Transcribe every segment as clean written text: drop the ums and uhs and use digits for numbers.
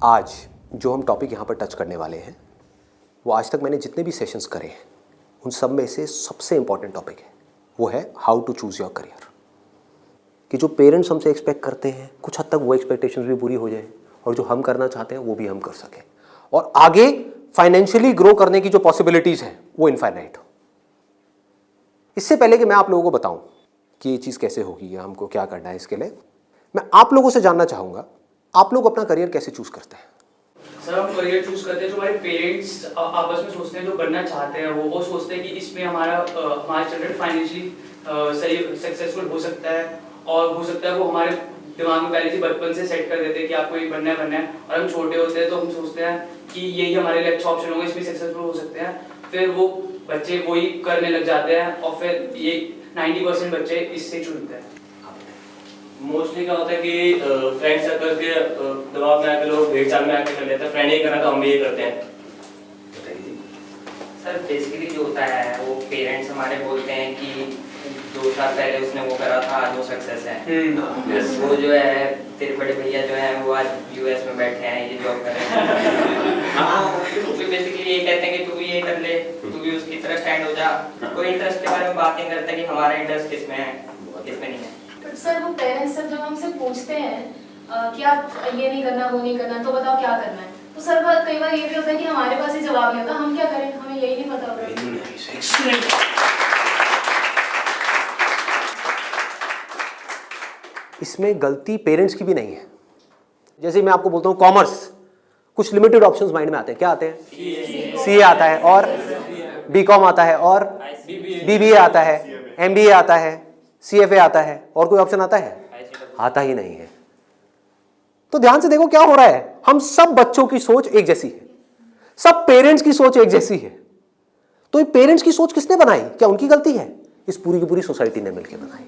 आज जो हम टॉपिक यहाँ पर टच करने वाले हैं वो आज तक मैंने जितने भी सेशंस करे हैं उन सब में से सबसे इम्पॉर्टेंट टॉपिक है, वो है how to choose your career. कि जो पेरेंट्स हमसे एक्सपेक्ट करते हैं कुछ हद तक वो एक्सपेक्टेशंस भी पूरी हो जाए और जो हम करना चाहते हैं वो भी हम कर सकें और आगे फाइनेंशियली ग्रो करने की जो पॉसिबिलिटीज़ हैं वो इनफाइनाइट हो। इससे पहले कि मैं आप लोगों को बताऊं कि ये चीज़ कैसे होगी या हमको क्या करना है, इसके लिए मैं आप लोगों से जानना चाहूँगा आप लोग अपना करियर कैसे चूज़ करते हैं। सर हम करियर चूज करते हैं जो हमारे पेरेंट्स आपस में सोचते हैं, जो बनना चाहते हैं वो सोचते हैं कि इसमें हमारा चिल्ड्रन फाइनेंशियली सही सक्सेसफुल हो सकता है और हो सकता है वो हमारे दिमाग में पहले से बचपन से सेट कर देते हैं कि आपको ये बनना है और हम छोटे होते हैं तो हम सोचते हैं कि यही हमारे लिए अच्छा ऑप्शन होगा, इसमें सक्सेसफुल हो सकते हैं। फिर वो बच्चे वही करने लग जाते हैं और फिर ये 90% बच्चे इससे चुनते हैं। मोस्टली क्या होता है कि फ्रेंड सर्कल के दबाव में आके लोग भेड़-चाल में आके कर लेते हैं, फ्रेंड ये करना तो हम भी ये करते हैं। सर बेसिकली जो होता है वो पेरेंट्स हमारे बोलते हैं कि 2 साल पहले उसने वो करा था, आज वो सक्सेस है। वो जो है तेरे बड़े भैया जो है वो आज यूएस में बैठे हैं, ये जॉब कर रहे हैं। हाँ, तो बेसिकली ये कहते हैं कि तू भी ये कर ले, तू भी उसकी तरह स्टैंड हो जा। कोई इंटरेस्ट के बारे में बात नहीं करता कि हमारा इंटरेस्ट किसमें है किसमें नहीं है। सर वो पेरेंट्स जब हमसे पूछते हैं कि आप ये नहीं करना वो नहीं करना तो बताओ क्या करना है, तो सर कई बार ये भी होता है कि हमारे पास ही जवाब नहीं होता, हम क्या करें, हमें यही नहीं पता होता। इसमें गलती पेरेंट्स की भी नहीं है। जैसे मैं आपको बोलता हूँ कॉमर्स, कुछ लिमिटेड ऑप्शंस माइंड में आते हैं। क्या आते हैं? सीए आता है और बीकॉम आता है और बीबीए आता है, एमबीए आता है, सीएफए आता है, और कोई ऑप्शन आता है? आता ही नहीं है। तो ध्यान से देखो क्या हो रहा है। हम सब बच्चों की सोच एक जैसी है, सब पेरेंट्स की सोच एक जैसी है। तो ये पेरेंट्स की सोच किसने बनाई? क्या उनकी गलती है? इस पूरी की पूरी सोसाइटी ने मिलकर बनाई।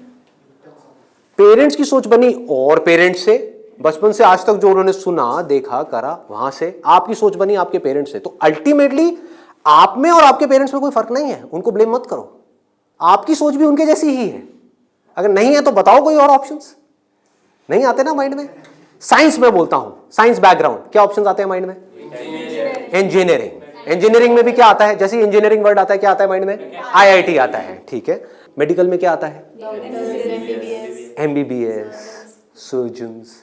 पेरेंट्स की सोच बनी और पेरेंट्स से बचपन से आज तक जो उन्होंने सुना देखा करा वहां से आपकी सोच बनी आपके पेरेंट्स से। तो अल्टीमेटली आप में और आपके पेरेंट्स में कोई फर्क नहीं है, उनको ब्लेम मत करो। आपकी सोच भी उनके जैसी ही है। अगर नहीं है तो बताओ कोई और ऑप्शंस। नहीं आते ना माइंड में? साइंस में बोलता हूं, साइंस बैकग्राउंड, क्या ऑप्शंस आते हैं माइंड में? इंजीनियरिंग। इंजीनियरिंग में भी क्या आता है? जैसे इंजीनियरिंग वर्ड आता है क्या आता है माइंड में? आईआईटी आता है। ठीक है। मेडिकल में क्या आता है? एमबीबीएस, सर्जन्स,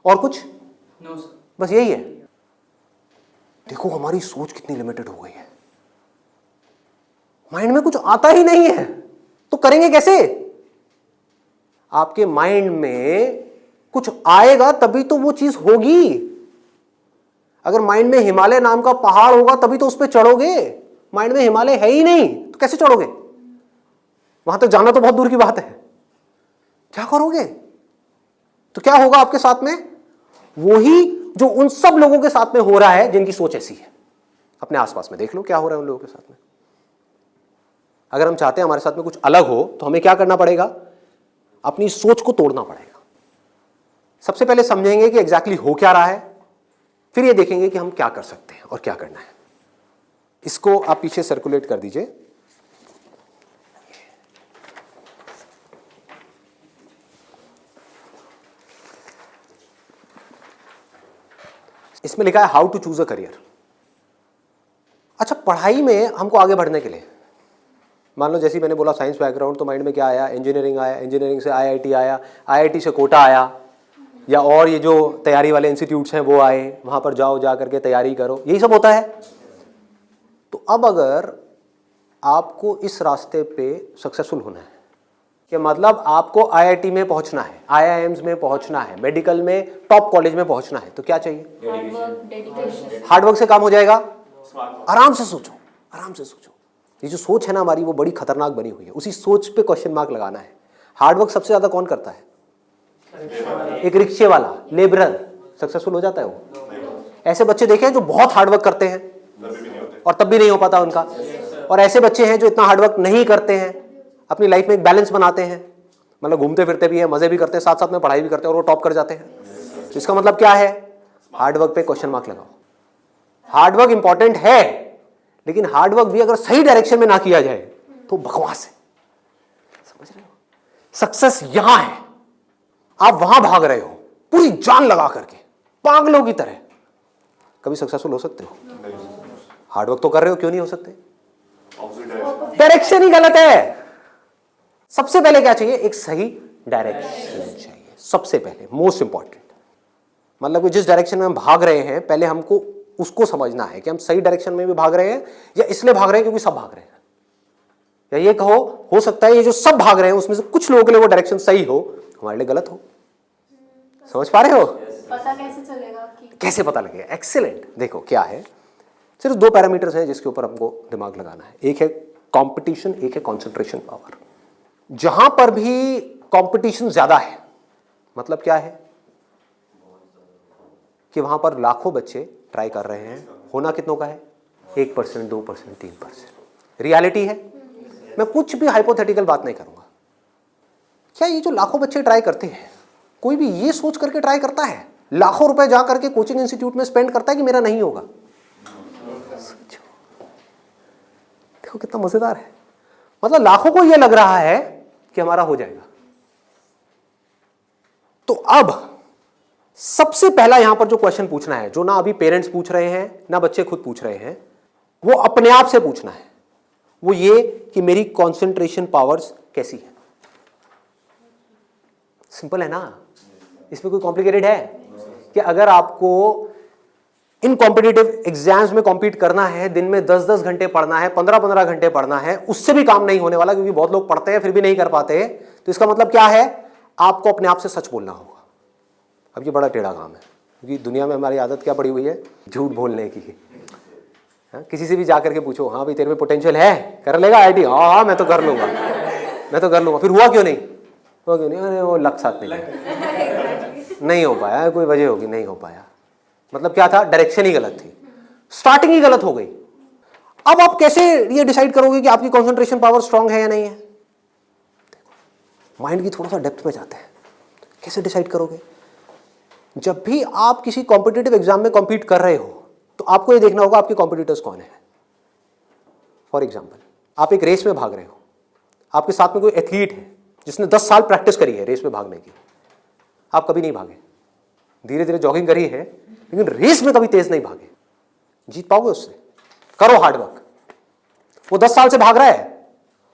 और कुछ? नो सर, बस यही है। देखो हमारी सोच कितनी लिमिटेड हो गई है। माइंड में कुछ आता ही नहीं है तो करेंगे कैसे? आपके माइंड में कुछ आएगा तभी तो वो चीज होगी। अगर माइंड में हिमालय नाम का पहाड़ होगा तभी तो उस पर चढ़ोगे। माइंड में हिमालय है ही नहीं तो कैसे चढ़ोगे? वहां तक जाना तो बहुत दूर की बात है। क्या करोगे? तो क्या होगा आपके साथ में? वही जो उन सब लोगों के साथ में हो रहा है जिनकी सोच ऐसी है। अपने आसपास में देख लो क्या हो रहा है उन लोगों के साथ में। अगर हम चाहते हैं हमारे साथ में कुछ अलग हो तो हमें क्या करना पड़ेगा? अपनी सोच को तोड़ना पड़ेगा। सबसे पहले समझेंगे कि एग्जैक्टली हो क्या रहा है, फिर ये देखेंगे कि हम क्या कर सकते हैं और क्या करना है। इसको आप पीछे सर्कुलेट कर दीजिए। इसमें लिखा है how to choose a career. अच्छा, पढ़ाई में हमको आगे बढ़ने के लिए मान लो जैसे मैंने बोला साइंस बैकग्राउंड, तो माइंड में क्या आया? इंजीनियरिंग आया, इंजीनियरिंग से आईआईटी आया, आईआईटी से कोटा आया, या और ये जो तैयारी वाले इंस्टीट्यूट्स हैं वो आए, वहाँ पर जाओ, जा करके तैयारी करो, यही सब होता है। तो अब अगर आपको इस रास्ते पे सक्सेसफुल होना है कि मतलब आपको आईआईटी में पहुँचना है, आईआईएम्स में पहुँचना है, मेडिकल में टॉप कॉलेज में पहुँचना है, तो क्या चाहिए? हार्डवर्क से काम हो जाएगा। आराम से सोचो, आराम से सोचो। ये जो सोच है ना हमारी वो बड़ी खतरनाक बनी हुई है। उसी सोच पे क्वेश्चन मार्क लगाना है। हार्डवर्क सबसे ज्यादा कौन करता है? एक रिक्शे वाला, लेबरर सक्सेसफुल हो जाता है वो। ऐसे बच्चे देखे हैं जो बहुत हार्डवर्क करते हैं और तब भी नहीं हो पाता उनका, और ऐसे बच्चे हैं जो इतना हार्डवर्क नहीं करते हैं, अपनी लाइफ में एक बैलेंस बनाते हैं, मतलब घूमते फिरते भी हैं, मजे भी करते हैं, साथ साथ में पढ़ाई भी करते हैं और वो टॉप कर जाते हैं। तो इसका मतलब क्या है? हार्डवर्क पे क्वेश्चन मार्क लगाओ। हार्डवर्क इंपॉर्टेंट है, लेकिन हार्डवर्क भी अगर सही डायरेक्शन में ना किया जाए तो बकवास है। समझ रहे हो? सक्सेस यहां है, आप वहां भाग रहे हो पूरी जान लगा करके पागलों की तरह, कभी सक्सेसफुल हो सकते हो? हार्डवर्क तो कर रहे हो, क्यों नहीं हो सकते? डायरेक्शन ही गलत है। सबसे पहले क्या चाहिए? एक सही डायरेक्शन चाहिए, सबसे पहले, मोस्ट इंपॉर्टेंट। मतलब कि जिस डायरेक्शन में हम भाग रहे हैं, पहले हमको उसको समझना है कि हम सही डायरेक्शन में भी भाग रहे हैं या इसलिए भाग रहे हैं क्योंकि सब भाग रहे हैं। या ये कहो, हो सकता है ये जो सब भाग रहे हैं उसमें से कुछ लोगों के लिए वो डायरेक्शन सही हो, हमारे लिए गलत हो। समझ पा रहे हो? पता कैसे चलेगा कि कैसे पता लगेगा? एक्सीलेंट। देखो क्या है, सिर्फ 2 पैरामीटर्स हैं जिसके ऊपर हमको दिमाग लगाना है। एक है कंपटीशन, एक है कंसंट्रेशन पावर। जहां पर भी कंपटीशन ज्यादा है, मतलब क्या है कि वहां पर लाखों बच्चे ट्राई कर रहे हैं, होना कितनों का है? 1%, 2%, 3%। रियलिटी है। मैं कुछ भी हाइपोथेटिकल बात नहीं करूंगा। क्या ये जो लाखों बच्चे ट्राई करते हैं, कोई भी ये सोच करके ट्राई करता है, लाखों रुपए जा करके कोचिंग इंस्टीट्यूट में स्पेंड करता है कि मेरा नहीं होगा? देखो कितना मजेदार है। मतलब लाखों को यह लग रहा है कि हमारा हो जाएगा। तो अब सबसे पहला यहां पर जो क्वेश्चन पूछना है, जो ना अभी पेरेंट्स पूछ रहे हैं ना बच्चे खुद पूछ रहे हैं, वो अपने आप से पूछना है। वो ये कि मेरी कंसंट्रेशन पावर्स कैसी है। सिंपल है ना, इसमें कोई कॉम्प्लिकेटेड है? कि अगर आपको इन कॉम्पिटिटिव एग्जाम्स में कॉम्पीट करना है, दिन में 10-10 घंटे पढ़ना है, 15-15 घंटे पढ़ना है, उससे भी काम नहीं होने वाला, क्योंकि बहुत लोग पढ़ते हैं फिर भी नहीं कर पाते। तो इसका मतलब क्या है? आपको अपने आप से सच बोलना होगा। अब ये बड़ा टेढ़ा काम है, क्योंकि दुनिया में हमारी आदत क्या पड़ी हुई है? झूठ बोलने की। हाँ, किसी से भी जा करके पूछो, हाँ भाई तेरे में पोटेंशियल है, कर लेगा आईटी? हाँ मैं तो कर लूंगा, मैं तो कर लूंगा। फिर हुआ क्यों नहीं? हुआ क्यों नहीं? अरे वो लक साथ नहीं हो पाया, कोई वजह होगी, नहीं हो पाया। मतलब क्या था? डायरेक्शन ही गलत थी, स्टार्टिंग ही गलत हो गई। अब आप कैसे ये डिसाइड करोगे कि आपकी कंसंट्रेशन पावर स्ट्रांग है या नहीं है? माइंड की थोड़ा सा डेप्थ में जाते हैं। कैसे डिसाइड करोगे? जब भी आप किसी कॉम्पिटिटिव एग्जाम में कॉम्पीट कर रहे हो, तो आपको ये देखना होगा आपके कॉम्पिटिटर्स कौन है। फॉर एग्जाम्पल, आप एक रेस में भाग रहे हो, आपके साथ में कोई एथलीट है जिसने 10 साल प्रैक्टिस करी है रेस में भागने की। आप कभी नहीं भागे, धीरे धीरे जॉगिंग करी है, लेकिन रेस में कभी तेज नहीं भागे। जीत पाओगे उससे? करो हार्डवर्क। वो 10 साल से भाग रहा है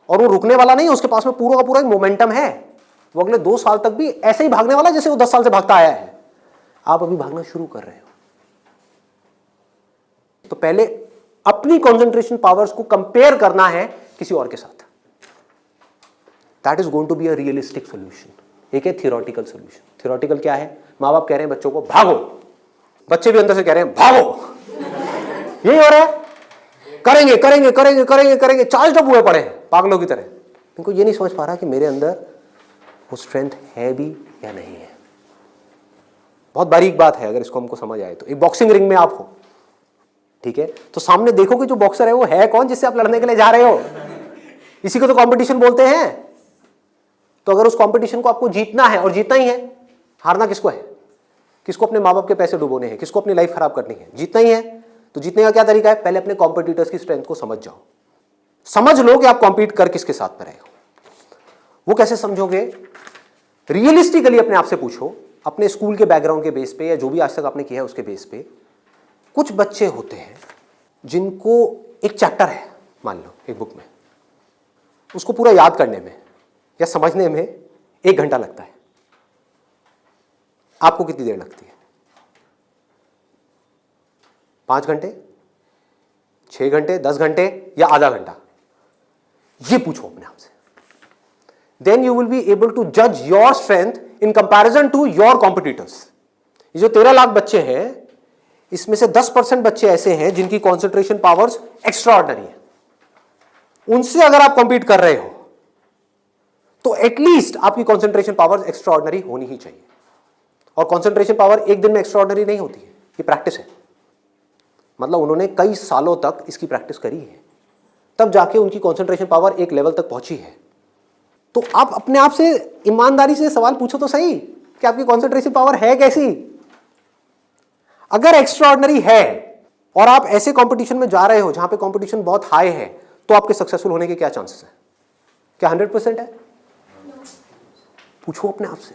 और वो रुकने वाला नहीं है, उसके पास में पूरा का पूरा एक मोमेंटम है। वो अगले 2 साल तक भी ऐसे ही भागने वाला है जैसे वो 10 साल से भागता आया है। आप अभी भागना शुरू कर रहे हो, तो पहले अपनी कंसंट्रेशन पावर्स को कंपेयर करना है किसी और के साथ। That is going to be a realistic solution. एक है थियोरेटिकल सोल्यूशन। थियोरेटिकल क्या है? माँ बाप कह रहे हैं बच्चों को भागो, बच्चे भी अंदर से कह रहे हैं भागो। यही हो रहा है, करेंगे करेंगे करेंगे करेंगे करेंगे, चार्ज अप हुए पड़े हैं पागलों की तरह। इनको ये नहीं समझ पा रहा कि मेरे अंदर वो स्ट्रेंथ है भी या नहीं है। बहुत बारीक बात है, अगर इसको हमको समझ आए तो। एक बॉक्सिंग रिंग में आप हो, ठीक है, तो सामने देखो कि जो बॉक्सर है वो है कौन जिससे आप लड़ने के लिए जा रहे हो। इसी को तो कंपटीशन बोलते हैं। तो अगर उस कंपटीशन को आपको जीतना है, और जीतना ही है, हारना किसको है? किसको अपने माँ बाप के पैसे डुबोने हैं? किसको अपनी लाइफ खराब करनी है? जीतना ही है। तो जीतने का क्या तरीका है? पहले अपने कॉम्पिटिटर्स की स्ट्रेंथ को समझ जाओ। समझ लो कि आप कॉम्पीट कर किसके साथ में रहे हो। वो कैसे समझोगे? रियलिस्टिकली अपने आप से पूछो, अपने स्कूल के बैकग्राउंड के बेस पे या जो भी आज तक आपने किया है उसके बेस पे। कुछ बच्चे होते हैं जिनको एक चैप्टर है, मान लो एक बुक में, उसको पूरा याद करने में या समझने में 1 घंटा लगता है। आपको कितनी देर लगती है? 5 घंटे, 6 घंटे, 10 घंटे या आधा घंटा? ये पूछो अपने आप से। Then you will be able to जज your strength in comparison to your competitors. ये जो 13 लाख बच्चे हैं, इसमें से 10% बच्चे ऐसे हैं जिनकी कॉन्सेंट्रेशन पावर्स एक्स्ट्रा ऑर्डिनरी है। उनसे अगर आप कॉम्पीट कर रहे हो तो एटलीस्ट आपकी कॉन्सेंट्रेशन पावर्स एक्स्ट्रा ऑर्डिनरी होनी ही चाहिए। और कॉन्सेंट्रेशन पावर एक दिन में एक्स्ट्रा ऑर्डिनरी नहीं होती है, ये प्रैक्टिस है। मतलब उन्होंने कई सालों तक इसकी प्रैक्टिस करी है, तब जाके उनकी कॉन्सेंट्रेशन पावर एक लेवल तक पहुंची है। तो आप अपने आप से ईमानदारी से सवाल पूछो तो सही कि आपकी कॉन्सेंट्रेशन पावर है कैसी। अगर एक्स्ट्रा ऑर्डिनरी है और आप ऐसे कंपटीशन में जा रहे हो जहां पे कंपटीशन बहुत हाई है, तो आपके सक्सेसफुल होने के क्या चांसेस हैं? क्या 100% है? पूछो अपने आप से,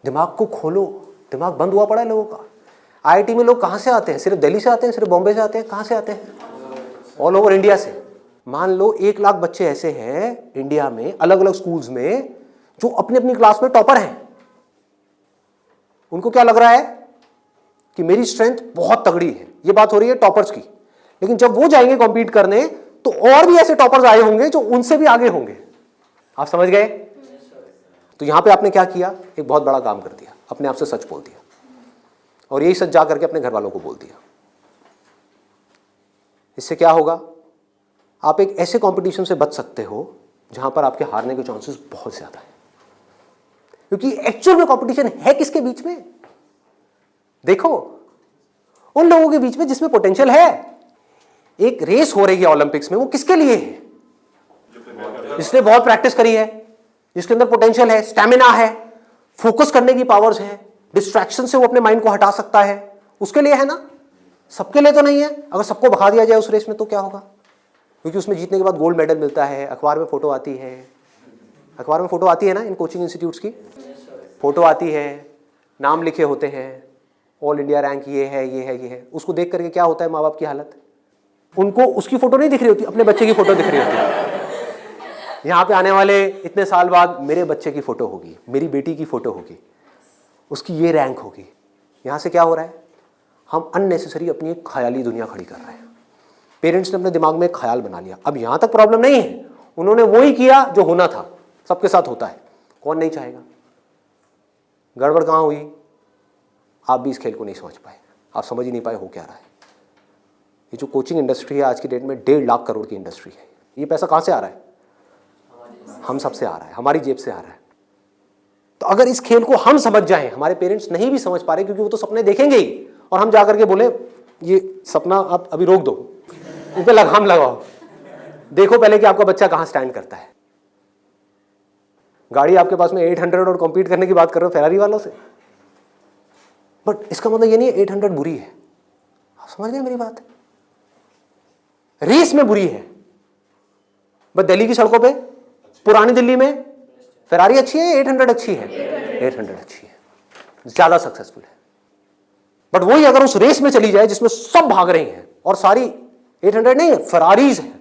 दिमाग को खोलो। दिमाग बंद हुआ पड़ा है लोगों का। आईआईटी में लोग कहाँ से आते हैं? सिर्फ दिल्ली से आते हैं, सिर्फ बॉम्बे से आते हैं? कहाँ से आते हैं? ऑल ओवर इंडिया से। मान लो 1 लाख बच्चे ऐसे हैं इंडिया में अलग अलग स्कूल्स में जो अपनी अपनी क्लास में टॉपर हैं। उनको क्या लग रहा है कि मेरी स्ट्रेंथ बहुत तगड़ी है। ये बात हो रही है टॉपर्स की। लेकिन जब वो जाएंगे कॉम्पीट करने तो और भी ऐसे टॉपर्स आए होंगे जो उनसे भी आगे होंगे। आप समझ गए? तो यहां पे आपने क्या किया? एक बहुत बड़ा काम कर दिया, अपने आप से सच बोल दिया और यही सच जा करके अपने घर वालों को बोल दिया। इससे क्या होगा? आप एक ऐसे कंपटीशन से बच सकते हो जहां पर आपके हारने के चांसेस बहुत ज्यादा है, क्योंकि एक्चुअल में कंपटीशन है किसके बीच में? देखो, उन लोगों के बीच में जिसमें पोटेंशियल है। एक रेस हो रही है ओलंपिक्स में, वो किसके लिए है? जिसने बहुत प्रैक्टिस करी है, जिसके अंदर पोटेंशियल है, स्टैमिना है, फोकस करने की पावर्स है, डिस्ट्रैक्शन से वो अपने माइंड को हटा सकता है, उसके लिए है ना। सबके लिए तो नहीं है। अगर सबको भगा दिया जाए उस रेस में तो क्या होगा? क्योंकि उसमें जीतने के बाद गोल्ड मेडल मिलता है, अखबार में फोटो आती है। अखबार में फोटो आती है ना, इन कोचिंग इंस्टीट्यूट्स की फोटो आती है, नाम लिखे होते हैं, ऑल इंडिया रैंक ये है, ये है, ये है। उसको देख करके क्या होता है माँ बाप की हालत? उनको उसकी फोटो नहीं दिख रही होती, अपने बच्चे की फोटो दिख रही होती है। यहाँ पे आने वाले इतने साल बाद मेरे बच्चे की फोटो होगी, मेरी बेटी की फोटो होगी, उसकी ये रैंक होगी। यहाँ से क्या हो रहा है? हम अननेसेसरी अपनी एक ख्याली दुनिया खड़ी कर रहे हैं। पेरेंट्स ने अपने दिमाग में एक ख्याल बना लिया। अब यहाँ तक प्रॉब्लम नहीं है, उन्होंने वो ही किया जो होना था। सबके साथ होता है, कौन नहीं चाहेगा? गड़बड़ कहाँ हुई? आप भी इस खेल को नहीं समझ पाए, आप समझ ही नहीं पाए हो क्या रहा है। ये जो कोचिंग इंडस्ट्री है आज की डेट में 1.5 लाख करोड़ की इंडस्ट्री है। ये पैसा कहाँ से आ रहा है? हम सबसे आ रहा है, हमारी जेब से आ रहा है। तो अगर इस खेल को हम समझ जाएं, हमारे पेरेंट्स नहीं भी समझ पा रहे क्योंकि वो तो सपने देखेंगे ही, और हम जाकर के बोले ये सपना आप अभी रोक दो, उस पर लगाम लगाओ, देखो पहले कि आपका बच्चा कहाँ स्टैंड करता है। गाड़ी आपके पास में 800 और कॉम्पीट करने की बात कर रहे हो फेरारी वालों से, बट इसका मतलब ये नहीं है 800 बुरी है। आप समझ गए मेरी बात? रेस में बुरी है, बट दिल्ली की सड़कों पे, पुरानी दिल्ली में फेरारी अच्छी है, 800 अच्छी है? 800 अच्छी है, ज्यादा सक्सेसफुल है। बट वही अगर उस रेस में चली जाए जिसमें सब भाग रही हैं और सारी 800 नहीं है, फरारीज है,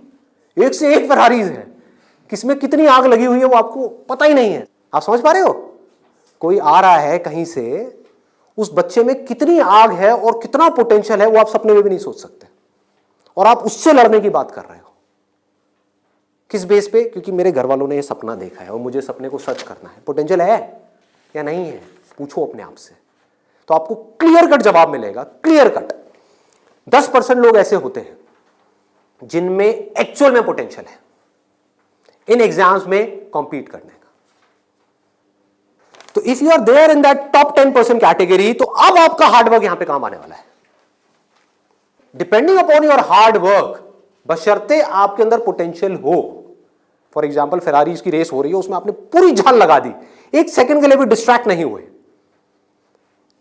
एक से एक फरारीज है, किसमें कितनी आग लगी हुई है वो आपको पता ही नहीं है। आप समझ पा रहे हो? कोई आ रहा है कहीं से, उस बच्चे में कितनी आग है और कितना पोटेंशियल है वो आप सपने में भी नहीं सोच सकते, और आप उससे लड़ने की बात कर रहे हो। किस बेस पे? क्योंकि मेरे घर वालों ने ये सपना देखा है और मुझे सपने को सच करना है। पोटेंशियल है या नहीं है? पूछो अपने आप से, तो आपको क्लियर कट जवाब मिलेगा। क्लियर कट 10% लोग ऐसे होते हैं जिनमें एक्चुअल में पोटेंशियल है इन एग्जाम्स में कॉम्पीट करने का। तो if you are there in that top 10% category, तो अब आपका हार्डवर्क यहां पे काम आने वाला है। Depending upon your hard work, बशर्ते आपके अंदर पोटेंशियल हो। फॉर एग्जाम्पल फेरारीज की रेस हो रही है, उसमें आपने पूरी जान लगा दी, एक सेकंड के लिए भी डिस्ट्रैक्ट नहीं हुए।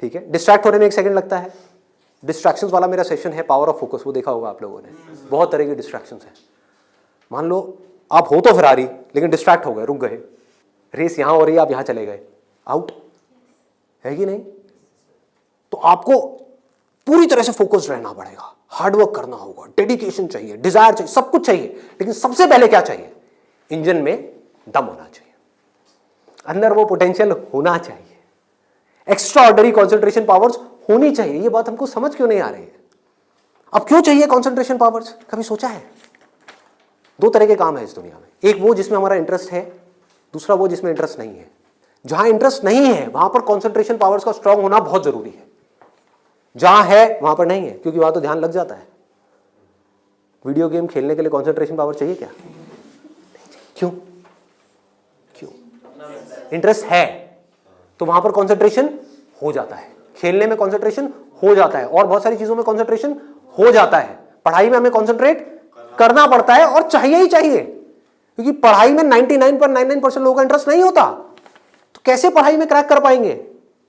ठीक है, डिस्ट्रैक्ट होने में 1 सेकंड लगता है। डिस्ट्रैक्शंस वाला मेरा सेशन है पावर ऑफ फोकस, वो देखा होगा आप लोगों ने। बहुत तरह की डिस्ट्रैक्शंस है। मान लो आप हो तो फेरारी, लेकिन डिस्ट्रैक्ट हो गए, रुक गए, रेस यहां हो रही है, आप यहां चले गए, आउट है कि नहीं? तो आपको पूरी तरह से फोकस्ड रहना पड़ेगा, हार्डवर्क करना होगा, डेडिकेशन चाहिए, डिजायर चाहिए, सब कुछ चाहिए। लेकिन सबसे पहले क्या चाहिए? इंजन में दम होना चाहिए, अंदर वो पोटेंशियल होना चाहिए, एक्स्ट्रा ऑर्डिनरी कॉन्सेंट्रेशन पावर्स होनी चाहिए। ये बात हमको समझ क्यों नहीं आ रही है? अब क्यों चाहिए कॉन्सेंट्रेशन पावर्स? कभी सोचा है? 2 तरह के काम है इस दुनिया में, एक वो जिसमें हमारा इंटरेस्ट है, दूसरा वो जिसमें इंटरेस्ट नहीं है। जहां इंटरेस्ट नहीं है वहां पर कॉन्सेंट्रेशन पावर्स का स्ट्रांग होना बहुत जरूरी है, जहां है वहां पर नहीं है, क्योंकि वहां तो ध्यान लग जाता है। वीडियो गेम खेलने के लिए कॉन्सेंट्रेशन पावर चाहिए क्या? क्यों? क्यों? इंटरेस्ट है तो वहां पर कॉन्सेंट्रेशन हो जाता है, खेलने में कॉन्सेंट्रेशन हो जाता है, और बहुत सारी चीजों में कॉन्सेंट्रेशन हो जाता है। पढ़ाई में हमें कॉन्सेंट्रेट करना पड़ता है, और चाहिए ही चाहिए, क्योंकि पढ़ाई में 99.99% लोगों का इंटरेस्ट नहीं होता। तो कैसे पढ़ाई में क्रैक कर पाएंगे?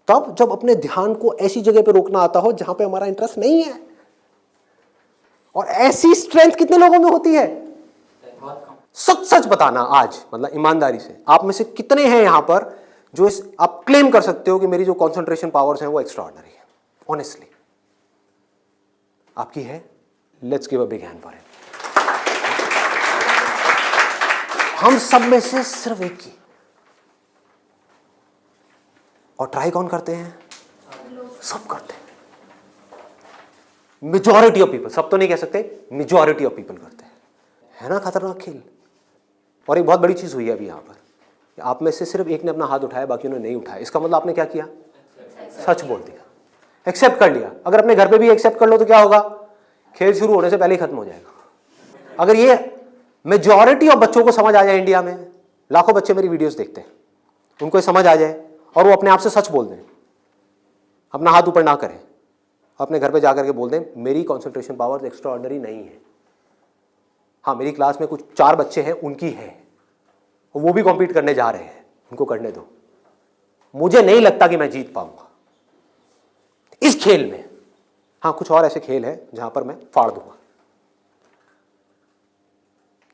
तब जब अपने ध्यान को ऐसी जगह पे रोकना आता हो जहां पे हमारा इंटरेस्ट नहीं है। और ऐसी स्ट्रेंथ कितने लोगों में होती है? सच सच बताना आज, मतलब ईमानदारी से, आप में से कितने हैं यहां पर जो आप क्लेम कर सकते हो कि मेरी जो कॉन्सेंट्रेशन पावर्स हैं वो एक्स्ट्रा ऑर्डिनरी है? ऑनेस्टली आपकी है, let's give a big hand for it. हम सब में से सिर्फ एक की, और ट्राई कौन करते हैं? सब करते हैं। मेजॉरिटी ऑफ पीपल, सब तो नहीं कह सकते, मेजॉरिटी ऑफ पीपल करते हैं। है ना खतरनाक खेल। और एक बहुत बड़ी चीज हुई है अभी यहां पर, आप में से सिर्फ एक ने अपना हाथ उठाया, बाकी ने नहीं उठाया। इसका मतलब आपने क्या किया? सच बोल दिया, एक्सेप्ट कर लिया। अगर अपने घर पे भी एक्सेप्ट कर लो तो क्या होगा? खेल शुरू होने से पहले ही खत्म हो जाएगा। अगर ये मेजॉरिटी ऑफ बच्चों को समझ आ जाए, इंडिया में लाखों बच्चे मेरी वीडियोस देखते हैं, उनको ये समझ आ जाए और वो अपने आप से सच बोल दें, अपना हाथ ऊपर ना करें, अपने घर पे जाकर के बोल दें मेरी कंसंट्रेशन पावर एक्स्ट्रा ऑर्डिनरी नहीं है। हाँ, मेरी क्लास में कुछ 4 बच्चे हैं, उनकी है, और वो भी कॉम्पीट करने जा रहे हैं, उनको करने दो। मुझे नहीं लगता कि मैं जीत पाऊंगा इस खेल में। हाँ, कुछ और ऐसे खेल हैं जहां पर मैं फाड़ दूंगा,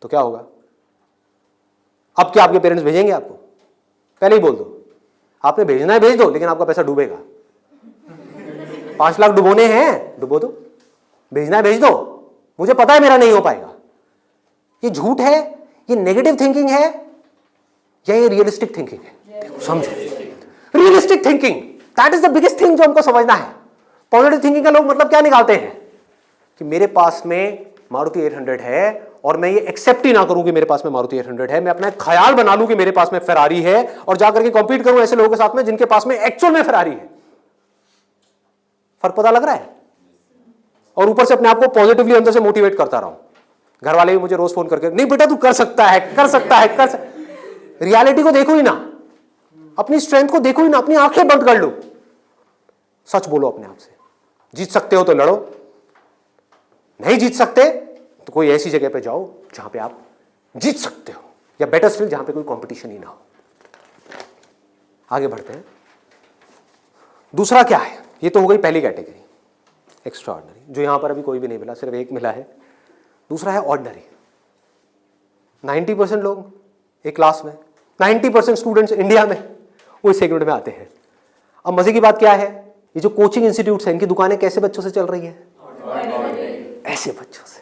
तो क्या होगा? अब क्या आपके पेरेंट्स भेजेंगे आपको? पहले ही बोल दो, आपने भेजना है भेज दो, लेकिन आपका पैसा डूबेगा। 5 लाख डुबोने हैं, डुबो दो। भेजना है भेज दो, मुझे पता है मेरा नहीं हो पाएगा। ये झूठ है, ये नेगेटिव थिंकिंग है, या ये रियलिस्टिक थिंकिंग है? समझो, realistic thinking, that is the biggest thing जो हमको समझना है। पॉजिटिव थिंकिंग का लोग मतलब क्या निकालते हैं कि मेरे पास में मारुति 800 है, और मैं ये एक्सेप्ट ही ना करूं कि मेरे पास में मारुति 800 है, मैं अपना एक ख्याल बना लूं कि मेरे पास में फेरारी है, और जाकर के कॉम्पीट करूं ऐसे लोगों के साथ में जिनके पास में एक्चुअल में फेरारी है। फर्क पता लग रहा है? और ऊपर से अपने आप को पॉजिटिवली अंदर से मोटिवेट करता रहा हूं। घर वाले भी मुझे रोज फोन करके, नहीं बेटा तू कर सकता है, कर सकता है, कर सकता। रियलिटी को देखो ही ना, अपनी स्ट्रेंथ को देखो ही ना, अपनी आंखें बंद कर लो, सच बोलो अपने आप से। जीत सकते हो तो लड़ो, नहीं जीत सकते तो कोई ऐसी जगह पे जाओ जहां पे आप जीत सकते हो, या बेटर स्टिल जहां पे कोई कंपटीशन ही ना हो। आगे बढ़ते हैं। दूसरा क्या है? ये तो हो गई पहली कैटेगरी, एक्स्ट्रा ऑर्डिनरी, जो यहां पर अभी कोई भी नहीं मिला, सिर्फ एक मिला है। दूसरा है ऑर्डिनरी। 90% लोग एक क्लास में, 90% स्टूडेंट्स इंडिया में वो इस सेगमेंट में आते हैं। अब मजे की बात क्या है, ये जो कोचिंग इंस्टीट्यूट्स हैं, इनकी दुकानें कैसे बच्चों से चल रही है? ऐसे बच्चों से।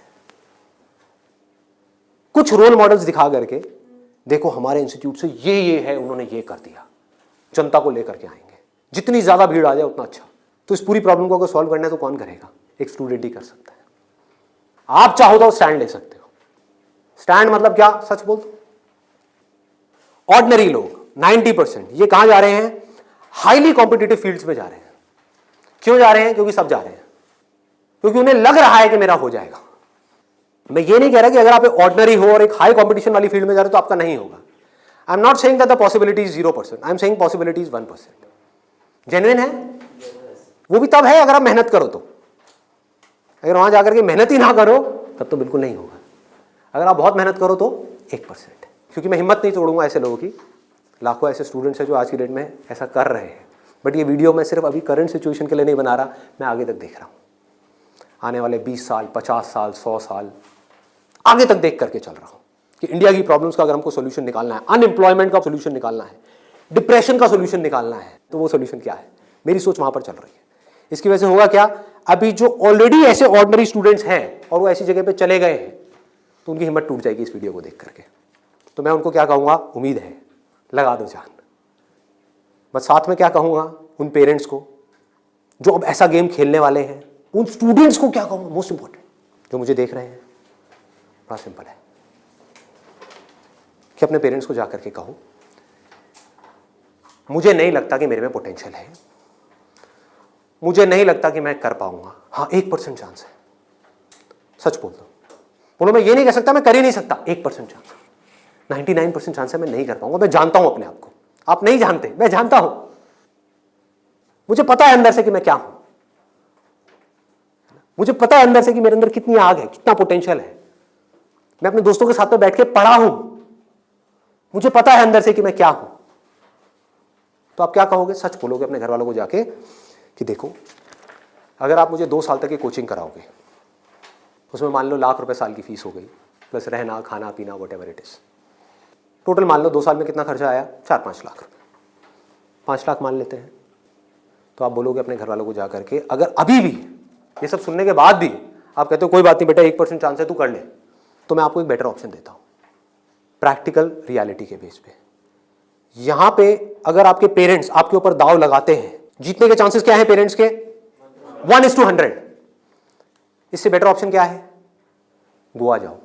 कुछ रोल मॉडल्स दिखा करके, देखो हमारे इंस्टीट्यूट से ये है, उन्होंने ये कर दिया, जनता को लेकर के आएंगे। जितनी ज्यादा भीड़ आ जाए उतना अच्छा। तो इस पूरी प्रॉब्लम को अगर सॉल्व करना है तो कौन करेगा? एक स्टूडेंट ही कर सकता है। आप चाहो तो स्टैंड ले सकते हो। स्टैंड मतलब क्या? सच बोल दो। ऑर्डिनरी लोग 90% ये कहां जा रहे हैं? हाईली कॉम्पिटिटिव फील्ड्स में जा रहे हैं। क्यों जा रहे हैं? क्योंकि सब जा रहे हैं, क्योंकि उन्हें लग रहा है कि मेरा हो जाएगा। मैं ये नहीं कह रहा कि अगर आप ऑर्डिनरी हो और एक हाई कॉम्पिटिशन वाली फील्ड में जा रहे हो तो आपका नहीं होगा। I am not saying that the possibility is 0%, I am saying possibility is 1%। Genuine है वो भी तब है अगर आप मेहनत करो तो। अगर वहां जाकर के मेहनत ही ना करो तब तो बिल्कुल नहीं होगा। अगर आप बहुत मेहनत करो तो 1%। क्योंकि मैं हिम्मत नहीं तोड़ूंगा ऐसे लोगों की। लाखों ऐसे स्टूडेंट्स हैं जो आज की डेट में ऐसा कर रहे हैं। बट ये वीडियो मैं सिर्फ अभी करंट सिचुएशन के लिए नहीं बना रहा, मैं आगे तक देख रहा हूँ। आने वाले 20 साल, 50 साल, 100 साल आगे तक देख करके चल रहा हूँ कि इंडिया की प्रॉब्लम्स का अगर हमको सोल्यूशन निकालना है, अनएम्प्लॉयमेंट का सोल्यूशन निकालना है, डिप्रेशन का सोल्यूशन निकालना है, तो वो सोल्यूशन क्या है? मेरी सोच वहां पर चल रही है। इसकी वजह से होगा क्या? अभी जो ऑलरेडी ऐसे ऑर्डिनरी स्टूडेंट्स हैं और वो ऐसी जगह पे चले गए हैं, तो उनकी हिम्मत टूट जाएगी इस वीडियो को देख करके। तो मैं उनको क्या कहूँगा? उम्मीद है, लगा दो जान। बस साथ में क्या कहूँगा उन पेरेंट्स को जो अब ऐसा गेम खेलने वाले हैं, उन स्टूडेंट्स को क्या कहूँगा? मोस्ट इंपॉर्टेंट जो मुझे देख रहे हैं, बड़ा सिंपल है कि अपने पेरेंट्स को जाकर के कहो मुझे नहीं लगता कि मेरे में पोटेंशियल है, मुझे नहीं लगता कि मैं कर पाऊंगा। हाँ, 1% चांस है। सच बोल दो। बोलो मैं ये नहीं कह सकता मैं कर ही नहीं सकता, 1% चांस, 99% चांस है मैं नहीं कर पाऊंगा। मैं जानता हूं अपने आप को, आप नहीं जानते, मैं जानता हूं। मुझे पता है अंदर से कि मैं क्या हूं, मुझे पता है अंदर से कि मेरे अंदर कितनी आग है, कितना पोटेंशियल है। मैं अपने दोस्तों के साथ में बैठ के पढ़ा हूं, मुझे पता है अंदर से कि मैं क्या हूं। तो आप क्या कहोगे? सच बोलोगे अपने घर वालों को जाके कि देखो अगर आप मुझे 2 साल तक की कोचिंग कराओगे, उसमें मान लो ₹1,00,000 साल की फीस हो गई, प्लस रहना खाना पीना what ever it is, total मान लो 2 साल में कितना खर्चा आया? 4-5 लाख रुपए। 5 लाख मान लेते हैं। तो आप बोलोगे अपने घर वालों को जाकर के, अगर अभी भी ये सब सुनने के बाद भी आप कहते हो कोई बात नहीं बेटा 1% चांस है तू कर ले, तो मैं आपको एक बेटर ऑप्शन देता हूँ प्रैक्टिकल रियलिटी के बेस पे। यहां पे अगर आपके पेरेंट्स आपके ऊपर दाव लगाते हैं, जीतने के चांसेस क्या है पेरेंट्स के? 1:100। इससे बेटर ऑप्शन क्या है? गोवा जाओ।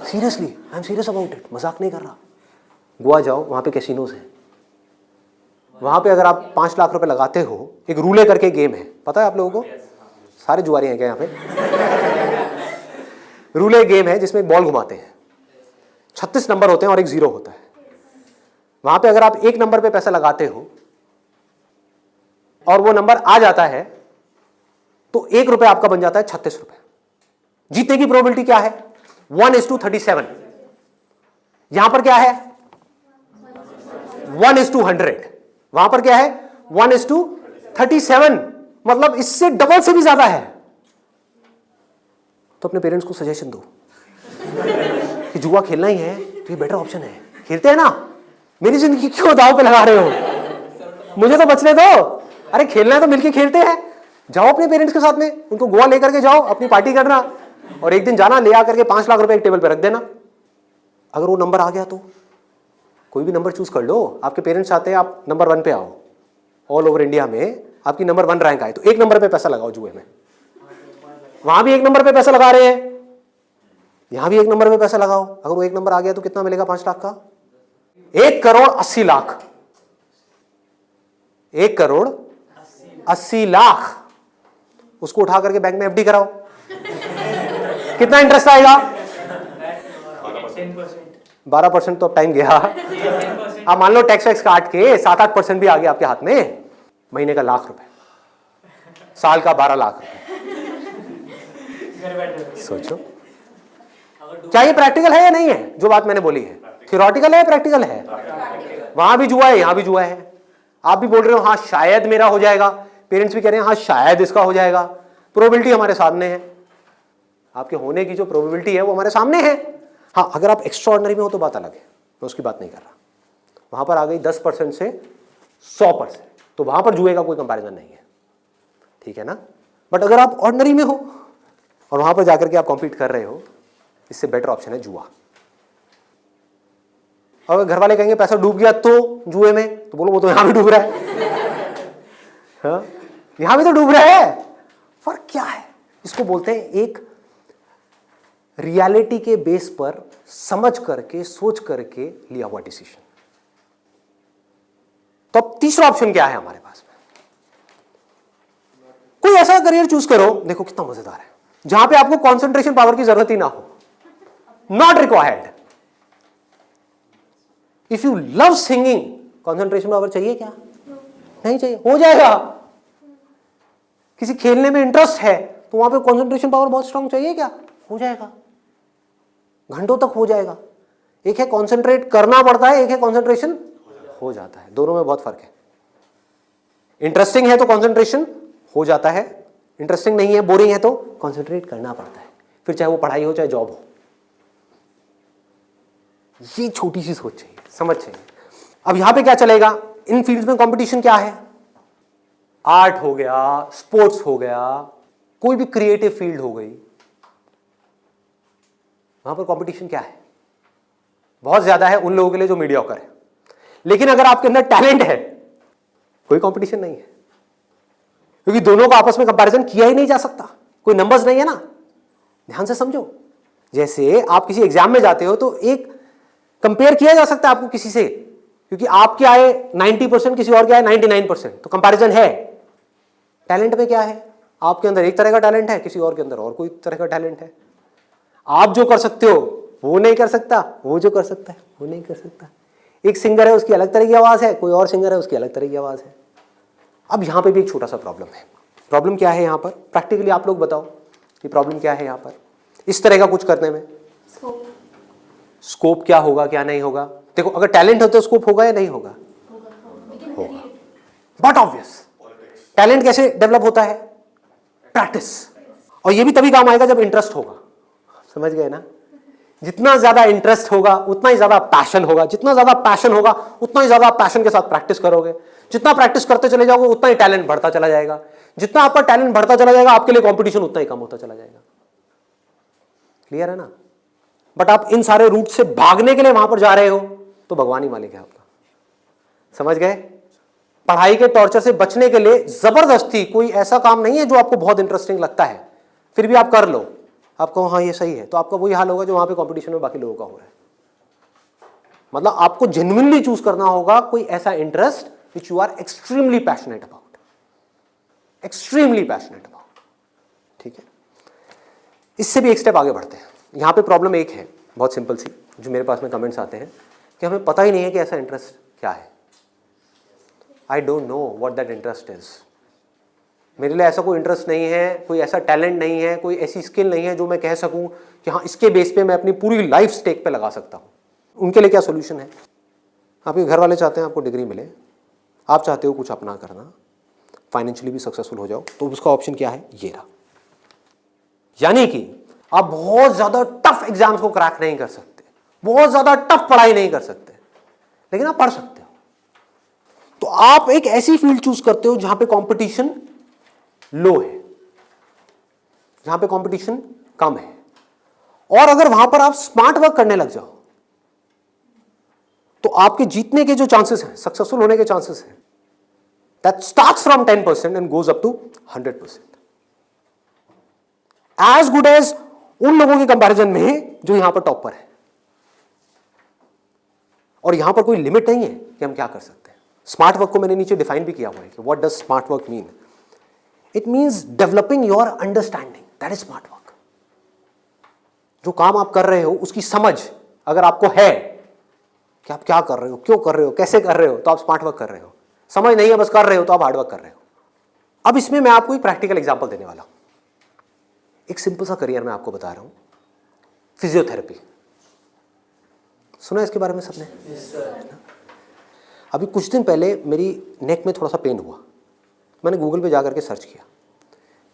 Seriously, I am serious about it, मजाक नहीं कर रहा। गोवा जाओ, वहां पे कैसीनोज हैं। वहां पे अगर आप 5 लाख रुपए लगाते हो, एक रूले करके गेम है, पता है आप लोगों को? सारे जुआरी हैं क्या यहाँ पे? रूले गेम है जिसमें एक बॉल घुमाते हैं, 36 नंबर होते हैं और एक 0 होता है। वहां पे अगर आप 1 नंबर पे पैसा लगाते हो और वो नंबर आ जाता है तो 1 रुपए आपका बन जाता है 36 रुपए। जीतने की प्रोबेबिलिटी क्या है? 1:37। यहां पर क्या है? 1:100। वहां पर क्या है? 1:37, मतलब इससे डबल से भी ज्यादा है। तो अपने पेरेंट्स को सजेशन दो कि जुआ खेलना ही है तो ये बेटर ऑप्शन है, खेलते हैं ना। मेरी जिंदगी क्यों दांव पे लगा रहे हो? मुझे तो बचने दो। अरे खेलना है तो मिलके खेलते हैं। जाओ अपने पेरेंट्स के साथ में, उनको गोवा लेकर के जाओ, अपनी पार्टी करना, और एक दिन जाना ले आकर के 5 लाख रुपए एक टेबल पे रख देना। अगर वो नंबर आ गया तो कोई भी नंबर चूज कर लो। आपके पेरेंट्स चाहते हैं आप नंबर 1 पे आओ, ऑल ओवर इंडिया में आपकी नंबर 1 रैंक आए, तो 1 नंबर पे पैसा लगाओ जुए में। वहां भी 1 नंबर पे पैसा लगा रहे हैं, यहां भी 1 नंबर पे पैसा लगाओ। अगर वो 1 नंबर आ गया तो कितना मिलेगा? 5 लाख का 1,80,00,000। 1,80,00,000 उसको उठा करके बैंक में एफडी कराओ। कितना इंटरेस्ट आएगा? 12%। तो अब टाइम गया। आप मान लो टैक्स वैक्स काट के 7-8% भी आ गया आपके हाथ में, महीने का 1,00,000 रुपए, साल का 12 लाख रुपए। सोचो क्या ये प्रैक्टिकल है या नहीं है? जो बात मैंने बोली है थियोरेटिकल है, प्रैक्टिकल है। वहां भी जुआ है, यहां भी जुआ है। आप भी बोल रहे हो हाँ शायद मेरा हो जाएगा, पेरेंट्स भी कह रहे हैं हाँ शायद इसका हो जाएगा। प्रोबेबिलिटी हमारे सामने है, आपके होने की जो प्रोबेबिलिटी है वो हमारे सामने है। हाँ अगर आप एक्स्ट्राऑर्डिनरी में हो तो बात अलग है, मैं उसकी बात नहीं कर रहा। वहां पर आ गई 10% से 100%, तो वहां पर जुए का कोई कंपैरिजन नहीं है, ठीक है ना। बट अगर आप ऑर्डिनरी में हो और वहां पर जाकर के आप कॉम्पीट कर रहे हो, इससे बेटर ऑप्शन है जुआ। और घर वाले कहेंगे पैसा डूब गया तो जुए में, तो बोलो वो तो यहां भी डूब रहा है। हाँ? यहां भी तो डूब रहा है। फर्क क्या है? इसको बोलते हैं एक रियलिटी के बेस पर समझ करके सोच करके लिया हुआ डिसीजन। तो अब तीसरा ऑप्शन क्या है हमारे पास में? कोई ऐसा करियर चूज करो, देखो कितना मजेदार है, जहां पे आपको कंसंट्रेशन पावर की जरूरत ही ना हो, not required. If you love singing, concentration power चाहिए क्या? नहीं चाहिए, हो जाएगा। किसी खेलने में इंटरेस्ट है तो वहां पे कंसंट्रेशन पावर बहुत स्ट्रांग चाहिए क्या? हो जाएगा, घंटों तक हो जाएगा। एक है कंसंट्रेट करना पड़ता है, एक है कंसंट्रेशन हो जाता है। दोनों में बहुत फर्क है। इंटरेस्टिंग है तो कंसंट्रेशन हो जाता है, इंटरेस्टिंग नहीं है, बोरिंग है तो कंसंट्रेट करना पड़ता है, फिर चाहे वो पढ़ाई हो चाहे जॉब हो। ये छोटी सी सोच चाहिए, समझ चाहिए। अब यहां पे क्या चलेगा? इन फील्ड्स में कंपटीशन क्या है? आर्ट हो गया, स्पोर्ट्स हो गया, कोई भी क्रिएटिव फील्ड हो गई, वहां पर कंपटीशन क्या है? बहुत ज्यादा है उन लोगों के लिए जो मीडियोकर है। लेकिन अगर आपके अंदर टैलेंट है, कोई कंपटीशन नहीं है, क्योंकि दोनों को आपस में कंपैरिजन किया ही नहीं जा सकता, कोई नंबर्स नहीं है ना। ध्यान से समझो, जैसे आप किसी एग्जाम में जाते हो तो एक कंपेयर किया जा सकता है आपको किसी से, क्योंकि आपके आए 90%, किसी और के आए 99%, तो कंपैरिजन है। टैलेंट में क्या है? आपके अंदर एक तरह का टैलेंट है, किसी और के अंदर और कोई तरह का टैलेंट है। आप जो कर सकते हो वो नहीं कर सकता, वो जो कर सकता है वो नहीं कर सकता। एक सिंगर है उसकी अलग तरह की आवाज है, कोई और सिंगर है उसकी अलग तरह की आवाज है। अब यहां पे भी एक छोटा सा प्रॉब्लम है। प्रॉब्लम क्या है यहां पर? प्रैक्टिकली आप लोग बताओ कि प्रॉब्लम क्या है यहां पर इस तरह का कुछ करने में? स्कोप क्या होगा, क्या नहीं होगा? देखो अगर टैलेंट हो तो स्कोप होगा या नहीं होगा? होगा। बट ऑब्वियस, टैलेंट कैसे डेवलप होता है? प्रैक्टिस। और ये भी तभी काम आएगा जब इंटरेस्ट होगा। समझ गए ना? जितना ज्यादा इंटरेस्ट होगा उतना ही ज्यादा पैशन होगा, जितना ज्यादा पैशन होगा उतना ही ज्यादा पैशन के साथ प्रैक्टिस करोगे, जितना प्रैक्टिस करते चले जाओगे उतना ही टैलेंट बढ़ता चला जाएगा, जितना आपका टैलेंट बढ़ता चला जाएगा आपके लिए कंपटीशन उतना ही कम होता चला जाएगा। क्लियर है ना? बट आप इन सारे रूट से भागने के लिए वहां पर जा रहे हो तो भगवान ही मालिक है आपका। समझ गए? पढ़ाई के टॉर्चर से बचने के लिए जबरदस्ती कोई ऐसा काम नहीं है जो आपको बहुत इंटरेस्टिंग लगता है फिर भी आप कर लो, आप कहो हाँ ये सही है, तो आपका वही हाल होगा जो वहां पे कंपटीशन में बाकी लोगों का हो रहा है। मतलब आपको जेन्युइनली चूज करना होगा कोई ऐसा interest which you are extremely passionate about, extremely passionate about. ठीक है, इससे भी एक स्टेप आगे बढ़ते हैं। यहां पे प्रॉब्लम एक है बहुत सिंपल सी, जो मेरे पास में कमेंट्स आते हैं कि हमें पता ही नहीं है कि ऐसा इंटरेस्ट क्या है। I don't know what that interest is. मेरे लिए ऐसा कोई इंटरेस्ट नहीं है, कोई ऐसा टैलेंट नहीं है, कोई ऐसी स्किल नहीं है जो मैं कह सकूं कि हाँ इसके बेस पे मैं अपनी पूरी लाइफ स्टेक पे लगा सकता हूं। उनके लिए क्या सोल्यूशन है? आपके घर वाले चाहते हैं आपको डिग्री मिले, आप चाहते हो कुछ अपना करना, फाइनेंशियली भी सक्सेसफुल हो जाओ, तो उसका ऑप्शन क्या है? ये रहा। यानी कि आप बहुत ज्यादा टफ एग्जाम्स को क्रैक नहीं कर सकते, बहुत ज्यादा टफ पढ़ाई नहीं कर सकते, लेकिन आप पढ़ सकते हो। तो आप एक ऐसी फील्ड चूज करते हो जहां पे कंपटीशन लो है, जहां पे कंपटीशन कम है, और अगर वहां पर आप स्मार्ट वर्क करने लग जाओ तो आपके जीतने के जो चांसेस हैं, सक्सेसफुल होने के चांसेस हैं, that starts from 10% and goes up to 100%, as good as उन लोगों के कंपैरिजन में जो यहां पर टॉपर है। और यहां पर कोई लिमिट नहीं है कि हम क्या कर सकते हैं। स्मार्ट वर्क को मैंने नीचे डिफाइन भी किया हुआ है कि what does smart work mean. It means developing your understanding, that is smart work. जो काम आप कर रहे हो उसकी समझ अगर आपको है कि आप क्या कर रहे हो, क्यों कर रहे हो, कैसे कर रहे हो, तो आप स्मार्ट वर्क कर रहे हो। समझ नहीं है बस कर रहे हो तो आप हार्ड वर्क कर रहे हो। अब इसमें मैं आपको एक प्रैक्टिकल एग्जांपल देने वाला हूं। एक सिंपल सा करियर मैं आपको बता रहा हूं, फिजियोथेरेपी। सुना इसके बारे में सबने? अभी कुछ दिन पहले मेरी नेक में थोड़ा सा पेन हुआ, मैंने गूगल पे जाकर के सर्च किया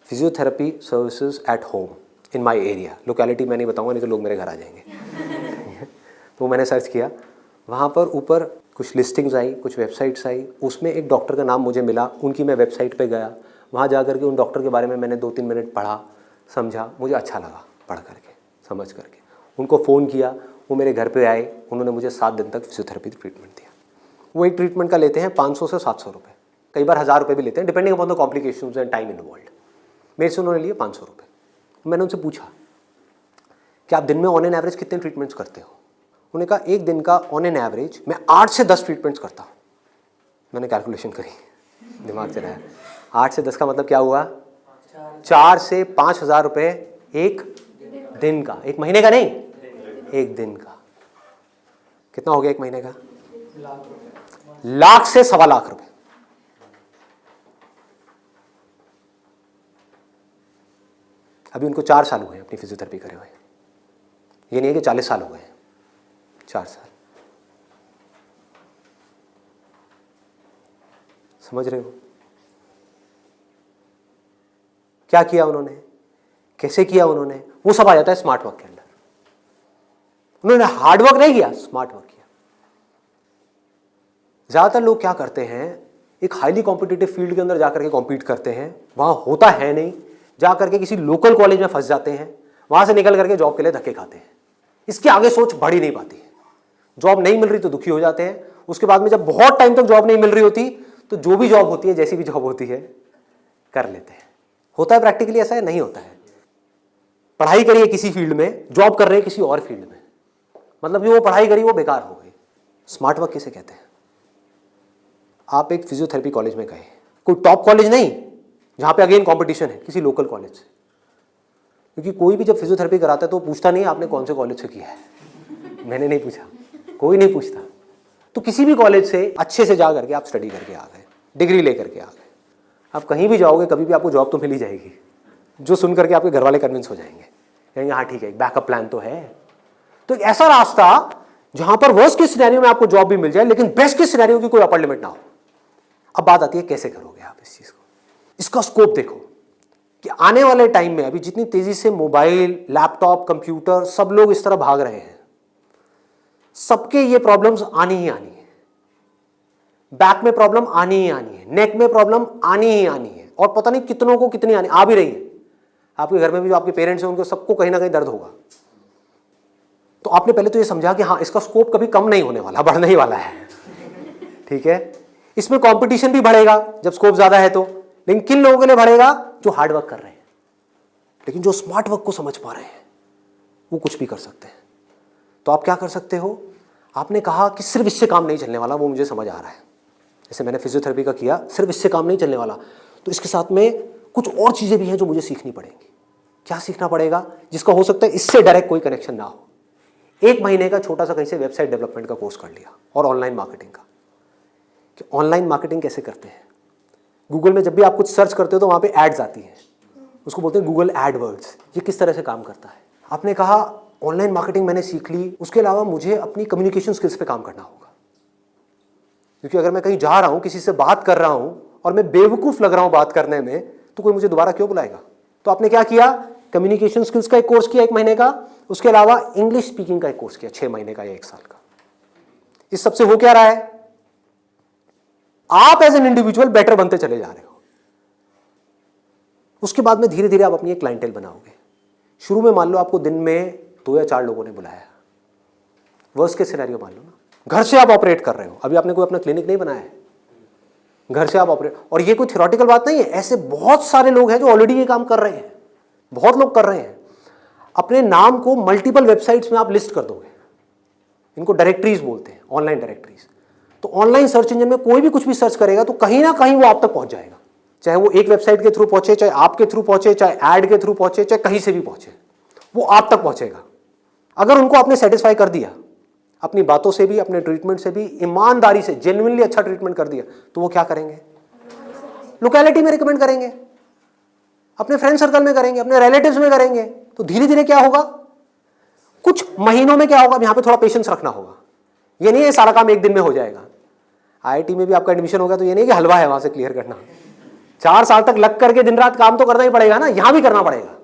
physiotherapy services at home in my area. Locality मैं नहीं बताऊंगा, नहीं तो लोग मेरे घर आ जाएंगे। तो मैंने सर्च किया, वहाँ पर ऊपर कुछ लिस्टिंग्स आई, कुछ वेबसाइट्स आई, उसमें एक डॉक्टर का नाम मुझे मिला, उनकी मैं वेबसाइट पे गया, वहाँ जा करके उन डॉक्टर के बारे में मैंने 2-3 मिनट पढ़ा, समझा, मुझे अच्छा लगा पढ़ करके, समझ करके। उनको फ़ोन किया, वो मेरे घर पे आए, उन्होंने मुझे 7 दिन तक फिजियोथेरेपी ट्रीटमेंट दिया। वो एक ट्रीटमेंट का लेते हैं 500 से 700 रुपये, कई बार 1000 रुपये भी लेते हैं, depending upon the complications and time involved. मेरे से उन्होंने लिए 500 रुपये। मैंने उनसे पूछा कि आप दिन में ऑन एन एवरेज कितने ट्रीटमेंट्स करते हो? उन्होंने कहा एक दिन का ऑन एन एवरेज मैं 8 से 10 ट्रीटमेंट्स करता हूँ। मैंने कैलकुलेशन करी, दिमाग चलाया, 8 से 10 का मतलब क्या हुआ? 4 से 5,000 रुपये एक दिन का, एक महीने का नहीं, एक दिन का। कितना हो गया एक महीने का? लाख से 1.25 लाख रुपए। अभी उनको 4 साल हुए अपनी फिजियोथेरेपी करे हुए, ये नहीं है कि 40 साल हो गए, 4 साल। समझ रहे हो क्या किया उन्होंने, कैसे किया उन्होंने? वो सब आ जाता है स्मार्ट वर्क के अंदर। उन्होंने हार्ड वर्क नहीं किया, स्मार्ट वर्क किया। ज्यादातर लोग क्या करते हैं, एक हाईली कॉम्पिटिटिव फील्ड के अंदर जाकर के कॉम्पीट करते हैं, वहां होता है नहीं, जाकर के किसी लोकल कॉलेज में फंस जाते हैं, वहां से निकल करके जॉब के लिए धक्के खाते हैं। इसके आगे सोच बढ़ ही नहीं पाती है। जॉब नहीं मिल रही तो दुखी हो जाते हैं, उसके बाद में जब बहुत टाइम तक जॉब नहीं मिल रही होती तो जो भी जॉब होती है, जैसी भी जॉब होती है, कर लेते हैं। होता है प्रैक्टिकली ऐसा है? नहीं होता है। पढ़ाई करिए किसी फील्ड में, जॉब कर रहे हैं किसी और फील्ड में, मतलब जो वो पढ़ाई करी वो बेकार हो गई। स्मार्ट वर्क किसे कहते हैं? आप एक फिजियोथेरेपी कॉलेज में गए, कोई टॉप कॉलेज नहीं जहां पे अगेन कंपटीशन है, किसी लोकल कॉलेज से। क्योंकि कोई भी जब फिजियोथेरेपी कराता है तो पूछता नहीं आपने कौन से कॉलेज से किया है। मैंने नहीं पूछा, कोई नहीं पूछता। तो किसी भी कॉलेज से अच्छे से जा करके आप स्टडी करके आ गए, डिग्री लेकर के आ गए, आप कहीं भी जाओगे कभी भी आपको जॉब तो मिल ही जाएगी, जो सुन करके आपके घर वाले कन्विंस हो जाएंगे, कहेंगे हाँ ठीक है, बैकअप प्लान तो है। तो एक ऐसा रास्ता जहां पर वर्स्ट केस सिनेरियो में आपको जॉब भी मिल जाए, लेकिन बेस्ट केस सिनेरियो की कोई अपर लिमिट ना हो। अब बात आती है कैसे करोगे आप इस चीज को। इसका स्कोप देखो, कि आने वाले टाइम में अभी जितनी तेजी से मोबाइल, लैपटॉप, कंप्यूटर सब लोग इस तरह भाग रहे हैं, सबके ये प्रॉब्लम्स आनी ही आनी है। बैक में प्रॉब्लम आनी ही आनी है, नेक में प्रॉब्लम आनी ही आनी है, और पता नहीं कितनों को कितनी आनी आ भी रही है। आपके घर में भी जो आपके पेरेंट्स हैं उनको सबको कहीं ना कहीं दर्द होगा। तो आपने पहले तो ये समझा कि हाँ, इसका स्कोप कभी कम नहीं होने वाला, बढ़ने ही वाला है। ठीक है, इसमें कंपटीशन भी बढ़ेगा जब स्कोप ज्यादा है तो, लेकिन किन लोगों के लिए बढ़ेगा? जो हार्ड वर्क कर रहे हैं, लेकिन जो स्मार्ट वर्क को समझ पा रहे हैं वो कुछ भी कर सकते हैं। तो आप क्या कर सकते हो? आपने कहा कि सिर्फ इससे काम नहीं चलने वाला, वो मुझे समझ आ रहा है। जैसे मैंने फिजियोथेरेपी का किया, सिर्फ इससे काम नहीं चलने वाला, तो इसके साथ में कुछ और चीजें भी हैं जो मुझे सीखनी पड़ेंगी। क्या सीखना पड़ेगा? जिसका हो सकता है इससे डायरेक्ट कोई कनेक्शन ना हो। 1 महीने का छोटा सा कहीं से वेबसाइट डेवलपमेंट का कोर्स कर लिया, और ऑनलाइन मार्केटिंग का, कि ऑनलाइन मार्केटिंग कैसे करते हैं। गूगल में जब भी आप कुछ सर्च करते हो तो वहाँ पे एड्स आती हैं, उसको बोलते हैं गूगल एडवर्ड्स। ये किस तरह से काम करता है? आपने कहा ऑनलाइन मार्केटिंग मैंने सीख ली, उसके अलावा मुझे अपनी कम्युनिकेशन स्किल्स पे काम करना होगा, क्योंकि अगर मैं कहीं जा रहा हूँ, किसी से बात कर रहा हूँ और मैं बेवकूफ़ लग रहा हूँ बात करने में, तो कोई मुझे दोबारा क्यों बुलाएगा? तो आपने क्या किया? कम्युनिकेशन स्किल्स का एक कोर्स किया 1 महीने का, उसके अलावा इंग्लिश स्पीकिंग का एक कोर्स किया 6 महीने का या 1 साल का। इस सबसे हो क्या रहा है? आप एज एन इंडिविजुअल बेटर बनते चले जा रहे हो। उसके बाद में धीरे धीरे आप अपनी एक क्लाइंटेल बनाओगे। शुरू में मान लो आपको दिन में 2 या 4 लोगों ने बुलाया, वर्स्ट केस सिनेरियो मान लो ना, घर से आप ऑपरेट कर रहे हो, अभी आपने कोई अपना क्लिनिक नहीं बनाया है, घर से आप ऑपरेट, और ये कोई थ्योरेटिकल बात नहीं है, ऐसे बहुत सारे लोग हैं जो ऑलरेडी ये काम कर रहे हैं, बहुत लोग कर रहे हैं। अपने नाम को मल्टीपल वेबसाइट्स में आप लिस्ट कर दोगे, इनको डायरेक्टरीज बोलते हैं, ऑनलाइन डायरेक्टरीज। तो ऑनलाइन सर्च इंजन में कोई भी कुछ भी सर्च करेगा तो कहीं ना कहीं वो आप तक पहुंच जाएगा, चाहे वो एक वेबसाइट के थ्रू पहुंचे, चाहे आपके थ्रू पहुंचे, चाहे ऐड के थ्रू पहुंचे, चाहे कहीं से भी पहुंचे, वो आप तक पहुंचेगा। अगर उनको आपने सेटिस्फाई कर दिया, अपनी बातों से भी, अपने ट्रीटमेंट से भी, ईमानदारी से, जेन्युइनली अच्छा ट्रीटमेंट कर दिया, तो वो क्या करेंगे? लोकेलिटी में रिकमेंड करेंगे, अपने फ्रेंड सर्कल में करेंगे, अपने रिलेटिव्स में करेंगे। तो धीरे धीरे क्या होगा? कुछ महीनों में क्या होगा? यहाँ पे थोड़ा पेशेंस रखना होगा। ये नहीं है सारा काम 1 दिन में हो जाएगा। आईआईटी में भी आपका एडमिशन हो गया तो ये नहीं कि हलवा है वहां से क्लियर करना, 4 साल तक लग करके दिन रात काम तो करना ही पड़ेगा ना, यहां भी करना पड़ेगा।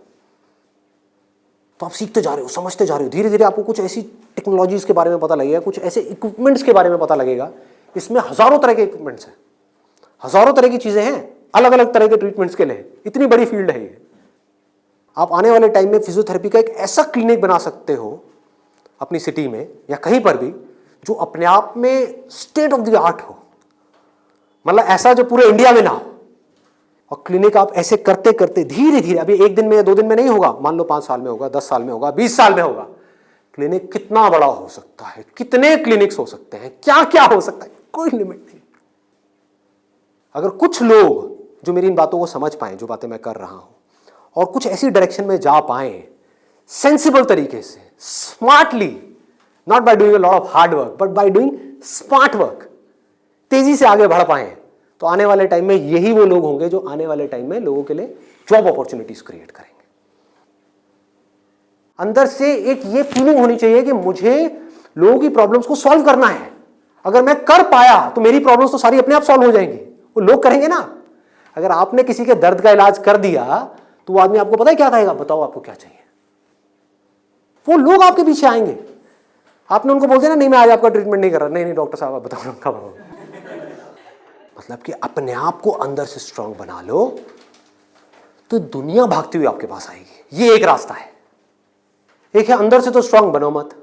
तो आप सीखते जा रहे हो, समझते जा रहे हो, धीरे धीरे आपको कुछ ऐसी टेक्नोलॉजीज के बारे में पता लगेगा, कुछ ऐसे इक्विपमेंट्स के बारे में पता लगेगा। इसमें हजारों तरह के इक्विपमेंट्स हैं, हजारों तरह की चीजें हैं, अलग अलग तरह के ट्रीटमेंट्स के लिए। इतनी बड़ी फील्ड है ये। आप आने वाले टाइम में फिजियोथेरेपी का एक ऐसा क्लिनिक बना सकते हो अपनी सिटी में या कहीं पर भी, जो अपने आप में स्टेट ऑफ द आर्ट हो, मतलब ऐसा जो पूरे इंडिया में ना हो। और क्लिनिक आप ऐसे करते करते धीरे धीरे, अभी 1 दिन में या 2 दिन में नहीं होगा, मान लो 5 साल में होगा, 10 साल में होगा, 20 साल में होगा। क्लिनिक कितना बड़ा हो सकता है, कितने क्लिनिक्स हो सकते हैं, क्या क्या हो सकता है, कोई लिमिट नहीं। अगर कुछ लोग जो मेरी इन बातों को समझ पाए, जो बातें मैं कर रहा हूं, और कुछ ऐसी डायरेक्शन में जा पाए सेंसिबल तरीके से, smartly, not by doing a lot of hard work but by doing smart work, तेजी से आगे बढ़ पाए, तो आने वाले टाइम में यही वो लोग होंगे जो आने वाले टाइम में लोगों के लिए जॉब अपॉर्चुनिटीज क्रिएट करेंगे। अंदर से एक ये फीलिंग होनी चाहिए कि मुझे लोगों की प्रॉब्लम्स को सॉल्व करना है। अगर मैं कर पाया तो मेरी प्रॉब्लम्स तो सारी अपने आप सॉल्व हो जाएंगी, वो लोग करेंगे ना। अगर आपने किसी के दर्द का इलाज कर दिया तो वो आदमी आपको पता है क्या कहेगा? बताओ आपको क्या चाहिए। वो लोग आपके पीछे आएंगे। आपने उनको बोल दिया ना, नहीं मैं आज आपका ट्रीटमेंट नहीं कर रहा, नहीं डॉक्टर साहब आप बताओ कब आओ। मतलब कि अपने आप को अंदर से स्ट्रांग बना लो तो दुनिया भागती हुई आपके पास आएगी। ये एक रास्ता है। एक है अंदर से तो स्ट्रांग बनो मत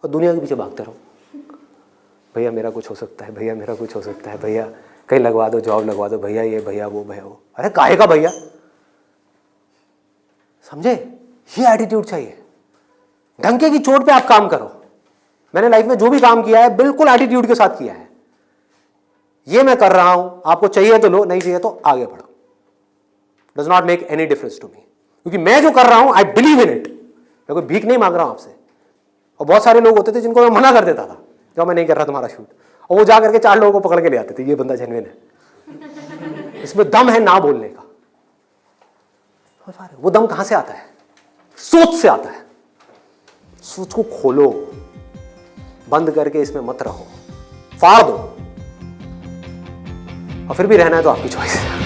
और दुनिया के पीछे भागते रहो। भैया मेरा कुछ हो सकता है, भैया मेरा कुछ हो सकता है, भैया कहीं लगवा दो, जॉब लगवा दो, भैया ये भैया वो भैया वो। अरे काहे का भैया, समझे? ये एटीट्यूड चाहिए। डंके की चोट पे आप काम करो। मैंने लाइफ में जो भी काम किया है बिल्कुल एटीट्यूड के साथ किया है। ये मैं कर रहा हूं, आपको चाहिए तो लो, नहीं चाहिए तो आगे बढ़ो। Does not make any difference to me, क्योंकि मैं जो कर रहा हूं आई बिलीव इन इट। मैं कोई भीख नहीं मांग रहा हूं आपसे। और बहुत सारे लोग होते थे जिनको मैं मना कर देता था, जो मैं नहीं कर रहा तुम्हारा शूट, और वो जा करके 4 लोगों को पकड़ के ले आते थे, ये बंदा जेन्युइन है, इसमें दम है ना बोलने का। वो दम कहां से आता है? सोच से आता है। सोच को खोलो, बंद करके इसमें मत रहो, फाड़ दो। और फिर भी रहना है तो आपकी चॉइस है।